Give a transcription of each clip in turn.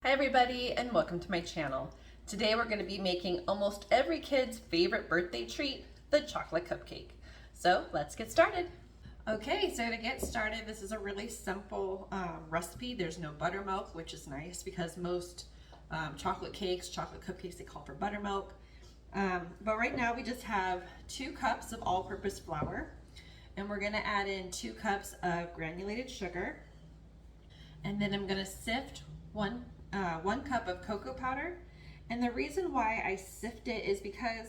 Hi everybody, and welcome to my channel. Today we're going to be making almost every kid's favorite birthday treat, the chocolate cupcake. So let's get started. Okay, so to get started, this is a really simple recipe. There's no buttermilk, which is nice because most chocolate cakes, chocolate cupcakes, they call for buttermilk. But right now we just have 2 cups of all-purpose flour, and we're going to add in 2 cups of granulated sugar, and then I'm going to sift one cup of cocoa powder. And the reason why I sift it is because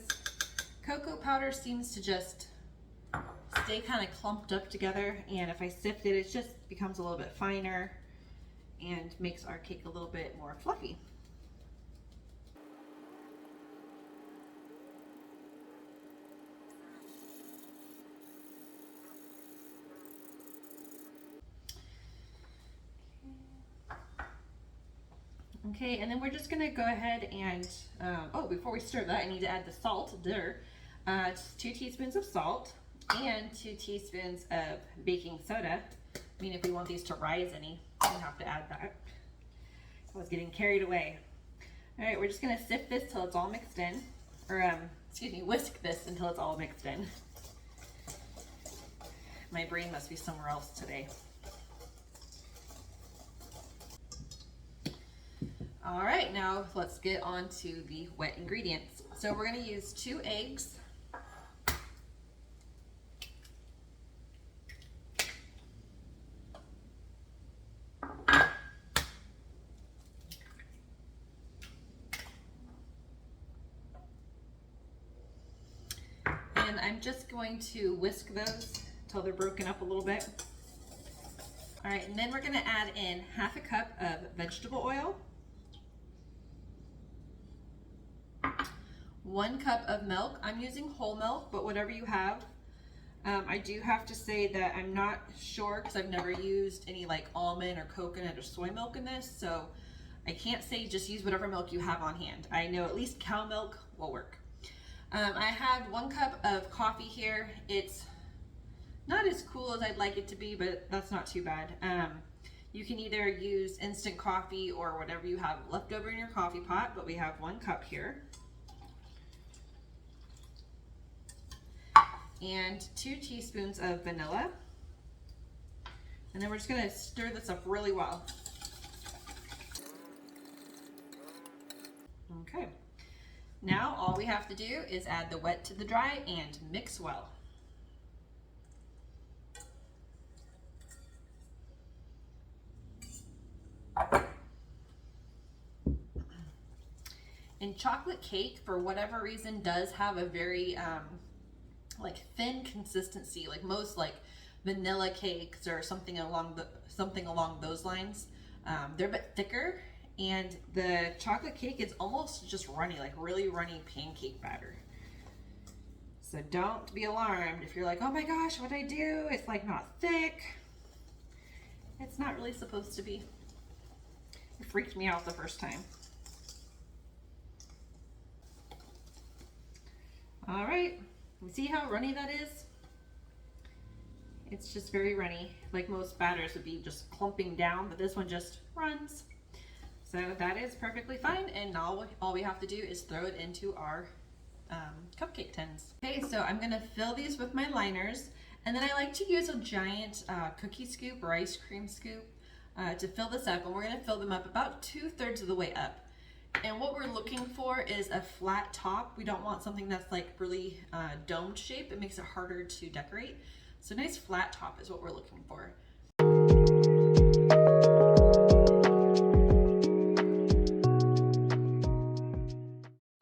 cocoa powder seems to just stay kind of clumped up together, and if I sift it, it just becomes a little bit finer and makes our cake a little bit more fluffy. Okay, and then we're just gonna go ahead and, before we stir that, I need to add the salt. It's 2 teaspoons of salt and 2 teaspoons of baking soda. I mean, if we want these to rise any, we have to add that. I was getting carried away. All right, we're just gonna sift this till it's all mixed in, or whisk this until it's all mixed in. My brain must be somewhere else today. All right, now let's get on to the wet ingredients. So we're going to use 2 eggs, and I'm just going to whisk those until they're broken up a little bit. All right, and then we're going to add in 1/2 cup of vegetable oil, 1 cup of milk. I'm using whole milk, but whatever you have. I do have to say that I'm not sure because I've never used any like almond or coconut or soy milk in this, so I can't say just use whatever milk you have on hand. I know at least cow milk will work. I have 1 cup of coffee here. It's not as cool as I'd like it to be, but that's not too bad. You can either use instant coffee or whatever you have left over in your coffee pot, but we have 1 cup here. And 2 teaspoons of vanilla. And then we're just gonna stir this up really well. Okay. Now all we have to do is add the wet to the dry and mix well. And chocolate cake, for whatever reason, does have a very like thin consistency, like most like vanilla cakes or something along those lines. They're a bit thicker, and the chocolate cake is almost just runny, like really runny pancake batter. So don't be alarmed if you're like, oh my gosh, what'd I do? It's like not thick. It's not really supposed to be. It freaked me out the first time. All right, you see how runny that is? It's just very runny. Like most batters would be just clumping down, but this one just runs. So that is perfectly fine, and now all we have to do is throw it into our cupcake tins. Okay, so I'm gonna fill these with my liners, and then I like to use a giant cookie scoop or ice cream scoop to fill this up, and we're gonna fill them up about 2/3 of the way up. And what we're looking for is a flat top. We don't want something that's like really domed shape. It makes it harder to decorate. So nice flat top is what we're looking for.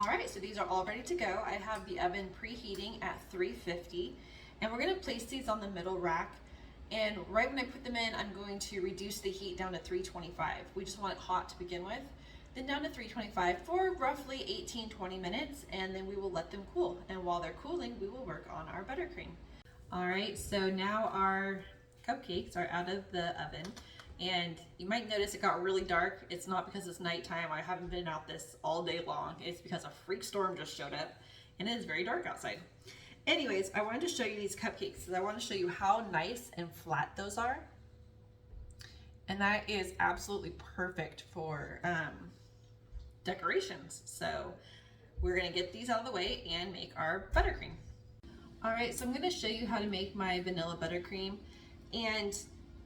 All right, so these are all ready to go. I have the oven preheating at 350, and we're gonna place these on the middle rack. And right when I put them in, I'm going to reduce the heat down to 325. We just want it hot to begin with. Then down to 325 for roughly 18-20 minutes, and then we will let them cool. And while they're cooling, we will work on our buttercream. All right, so now our cupcakes are out of the oven, and you might notice it got really dark. It's not because it's nighttime. I haven't been out this all day long. It's because a freak storm just showed up, and it is very dark outside. Anyways, I wanted to show you these cupcakes because I want to show you how nice and flat those are. And that is absolutely perfect for decorations. So we're gonna get these out of the way and make our buttercream. All right, so I'm gonna show you how to make my vanilla buttercream. And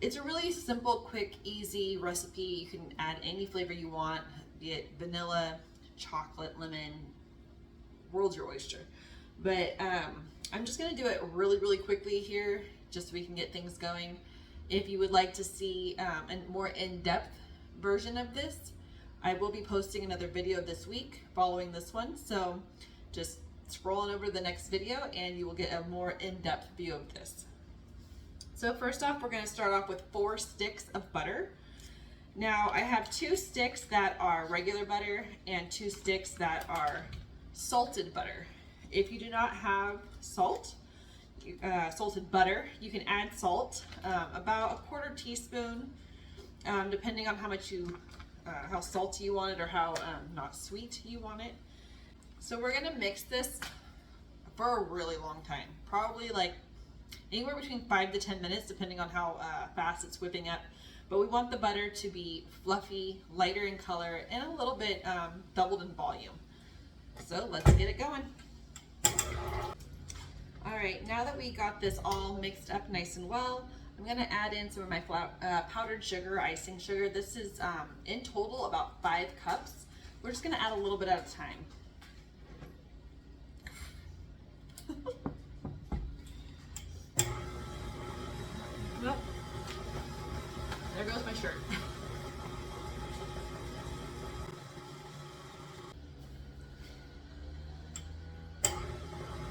it's a really simple, quick, easy recipe. You can add any flavor you want, be it vanilla, chocolate, lemon, world's your oyster. But I'm just gonna do it really, really quickly here, just so we can get things going. If you would like to see a more in-depth version of this, I will be posting another video this week following this one. So just scroll on over to the next video and you will get a more in-depth view of this. So first off, we're gonna start off with 4 sticks of butter. Now I have 2 sticks that are regular butter and 2 sticks that are salted butter. If you do not have salted butter, you can add salt, about 1/4 teaspoon, depending on how much how salty you want it or how not sweet you want it. So we're gonna mix this for a really long time, probably like anywhere between 5 to 10 minutes, depending on how fast it's whipping up. But we want the butter to be fluffy, lighter in color, and a little bit doubled in volume. So let's get it going. All right, now that we got this all mixed up nice and well, I'm gonna add in some of my powdered sugar, icing sugar. This is in total about 5 cups. We're just gonna add a little bit at a time. Nope. There goes my shirt.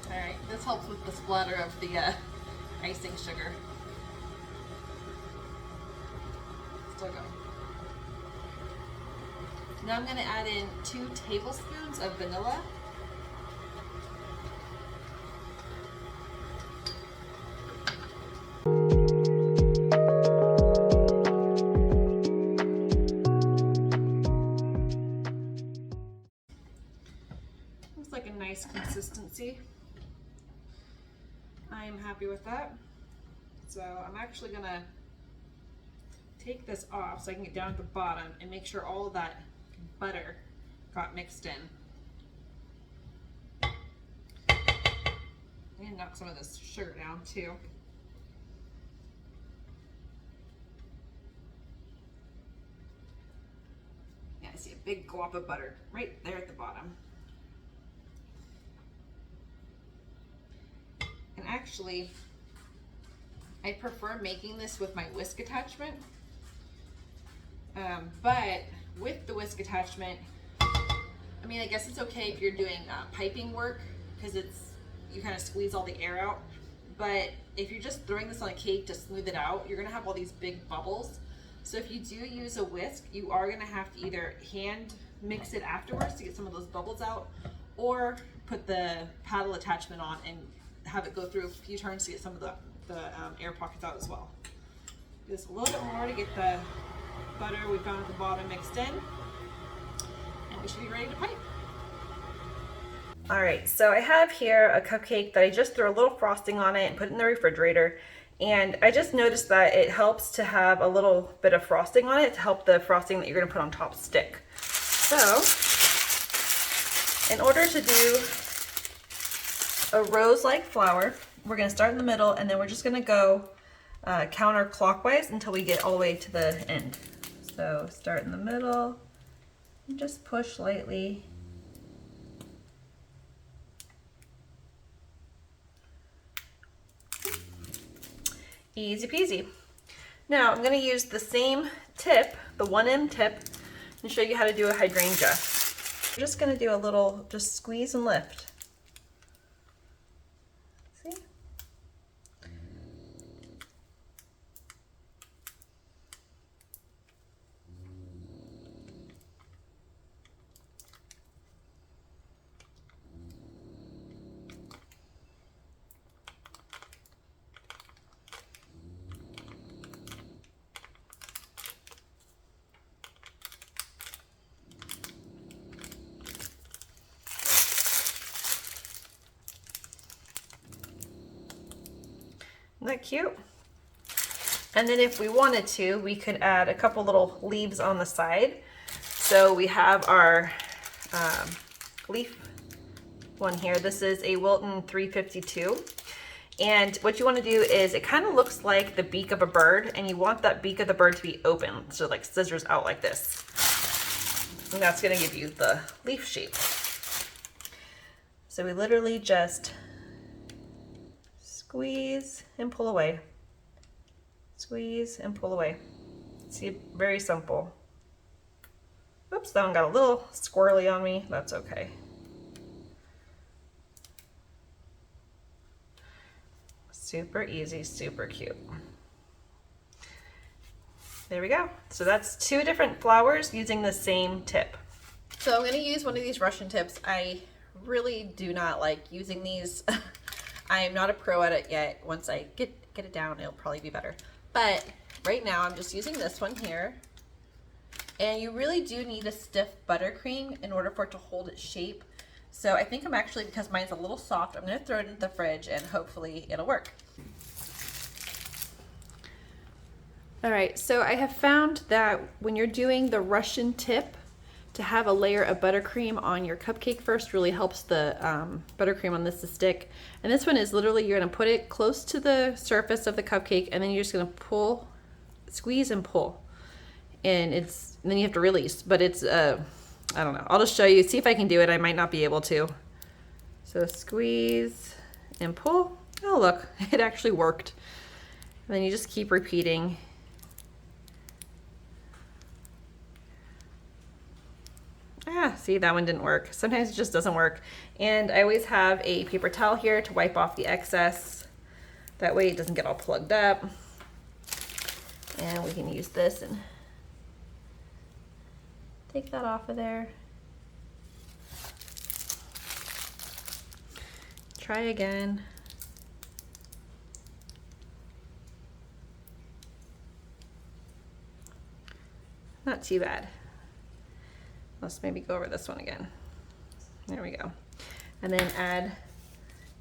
Alright, this helps with the splatter of the icing sugar. Still going. Now I'm going to add in 2 tablespoons of vanilla. Looks like a nice consistency. I am happy with that. So I'm actually gonna take this off so I can get down at the bottom and make sure all of that butter got mixed in. And knock some of this sugar down too. Yeah, I see a big glop of butter right there at the bottom. And actually, I prefer making this with my whisk attachment. But with the whisk attachment, I mean, I guess it's okay if you're doing piping work because you kind of squeeze all the air out. But if you're just throwing this on a cake to smooth it out, you're gonna have all these big bubbles. So if you do use a whisk, you are gonna have to either hand mix it afterwards to get some of those bubbles out, or put the paddle attachment on and have it go through a few turns to get some of the air pockets out as well. Just a little bit more to get the butter we found at the bottom mixed in, and we should be ready to pipe. All right, so I have here a cupcake that I just threw a little frosting on it and put it in the refrigerator. And I just noticed that it helps to have a little bit of frosting on it to help the frosting that you're gonna put on top stick. So, in order to do a rose-like flower, we're gonna start in the middle and then we're just gonna go counterclockwise until we get all the way to the end. So start in the middle and just push lightly. Easy peasy. Now I'm gonna use the same tip, the 1M tip, and show you how to do a hydrangea. We're just gonna do a little, just squeeze and lift. See? Isn't that cute? And then if we wanted to, we could add a couple little leaves on the side. So we have our leaf one here. This is a Wilton 352. And what you want to do is, it kind of looks like the beak of a bird, and you want that beak of the bird to be open, so like scissors out like this. And that's going to give you the leaf shape. So we literally just squeeze and pull away. Squeeze and pull away. See, very simple. Oops, that one got a little squirrely on me. That's okay. Super easy, super cute. There we go. So that's 2 different flowers using the same tip. So I'm going to use one of these Russian tips. I really do not like using these. I'm not a pro at it yet. Once I get it down, it'll probably be better. But right now I'm just using this one here. And you really do need a stiff buttercream in order for it to hold its shape. So I think I'm actually, because mine's a little soft, I'm going to throw it in the fridge and hopefully it'll work. All right, so I have found that when you're doing the Russian tip, to have a layer of buttercream on your cupcake first really helps the buttercream on this to stick. And this one is literally, you're going to put it close to the surface of the cupcake, and then you're just going to pull, squeeze and pull. And then you have to release, but it's I don't know. I'll just show you, see if I can do it. I might not be able to. So squeeze and pull. Oh, look, it actually worked. And then you just keep repeating. See, that one didn't work. Sometimes it just doesn't work. And I always have a paper towel here to wipe off the excess. That way it doesn't get all plugged up. And we can use this and take that off of there. Try again. Not too bad. Let's maybe go over this one again. There we go. And then add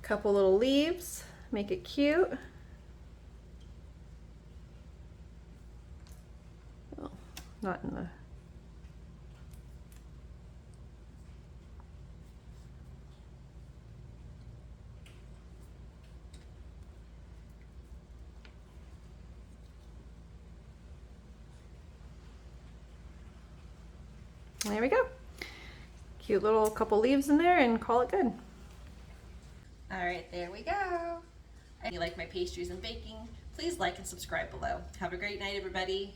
a couple little leaves, make it cute. Oh, not in the... There we go. Cute little couple leaves in there and call it good. All right, there we go. If you like my pastries and baking, please like and subscribe below. Have a great night, everybody.